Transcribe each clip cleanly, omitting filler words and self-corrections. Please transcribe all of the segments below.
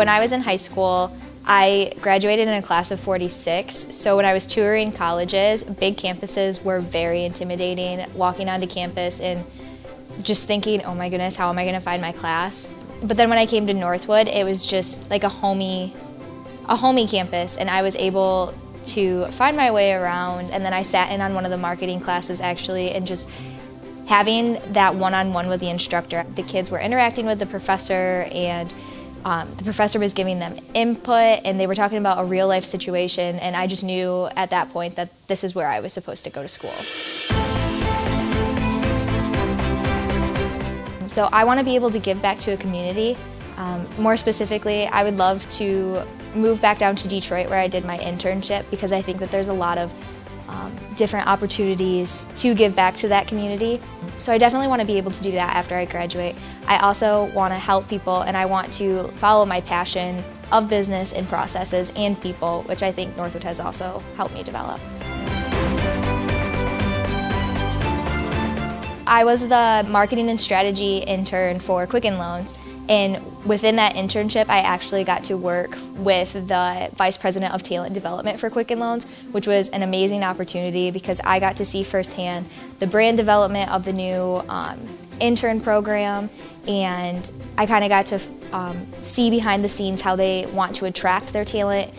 when I was in high school, I graduated in a class of 46, so when I was touring colleges, big campuses were very intimidating, walking onto campus and just thinking, oh my goodness, how am I going to find my class? But then when I came to Northwood, it was just like a homey campus, and I was able to find my way around. And then I sat in on one of the marketing classes actually, and just having that one-on-one with the instructor. The kids were interacting with the professor, and the professor was giving them input, and they were talking about a real-life situation, and I just knew at that point that this is where I was supposed to go to school. So I want to be able to give back to a community. More specifically, I would love to move back down to Detroit where I did my internship, because I think that there's a lot of different opportunities to give back to that community. So I definitely want to be able to do that after I graduate. I also want to help people, and I want to follow my passion of business and processes and people, which I think Northwood has also helped me develop. I was the marketing and strategy intern for Quicken Loans, and within that internship I actually got to work with the Vice President of Talent Development for Quicken Loans, which was an amazing opportunity because I got to see firsthand the brand development of the new intern program, and I kind of got to see behind the scenes how they want to attract their talent.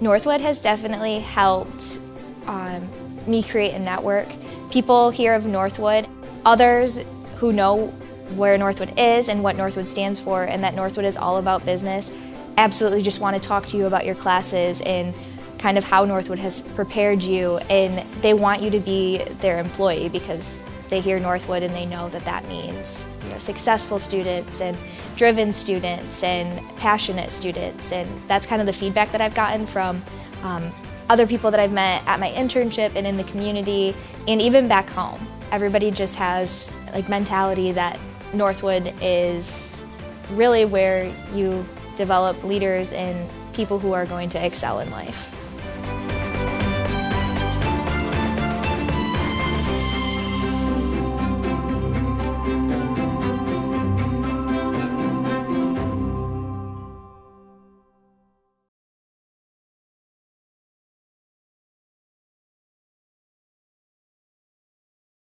Northwood has definitely helped me create a network. People hear of Northwood, others who know where Northwood is and what Northwood stands for, and that Northwood is all about business, absolutely just want to talk to you about your classes and kind of how Northwood has prepared you, and they want you to be their employee because they hear Northwood and they know that that means, you know, successful students and driven students and passionate students, and that's kind of the feedback that I've gotten from other people that I've met at my internship and in the community and even back home. Everybody just has like mentality that Northwood is really where you develop leaders and people who are going to excel in life.